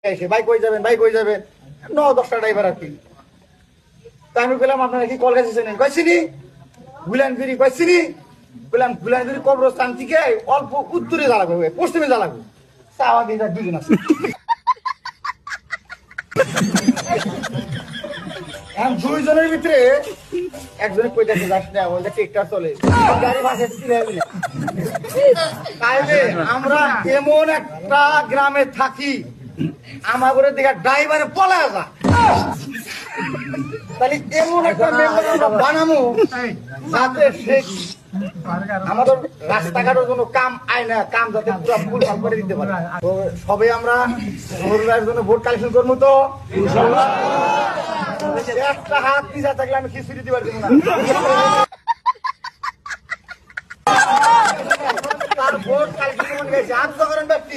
এসে ভাই কই যাবেন ভাই কই যাবেন 9-10টা ড্রাইভার আর কি। তা আমি বললাম আপনারা কি কলকাতা চেনেন? কইছিনি গুলানগিরি কইছিনি বললাম গুলানগিরি কবরস্থান থেকে অল্প উত্তরে জ্বালাবো পশ্চিমে জ্বালাবো চাওয়া দিয়ে দুজন আছে। এখন দুইজনের ভিতরে একজনে কইতাছে যাস না ওইটা টেক্টর চলে গাড়ি ভাষা তাইলে আমরা এমন একটা গ্রামে থাকি আমাদের দিকে ড্রাইভারে পলা যা তাহলে এমন একটা মেম্বার আমরা বানাবো যাতে সে আমাদের রাস্তাঘাটের কোনো কাম আয় না কাম যাতে পুরো ফুল করে দিতে পারে। তো সবে আমরা জন্য ভোট কালেকশন করবো তো একটা হাত পিছা থাকলে আমি খিচুড়ি দিতে পারবো না। তার ভোট কালেকশন হাত করেন ব্যক্তি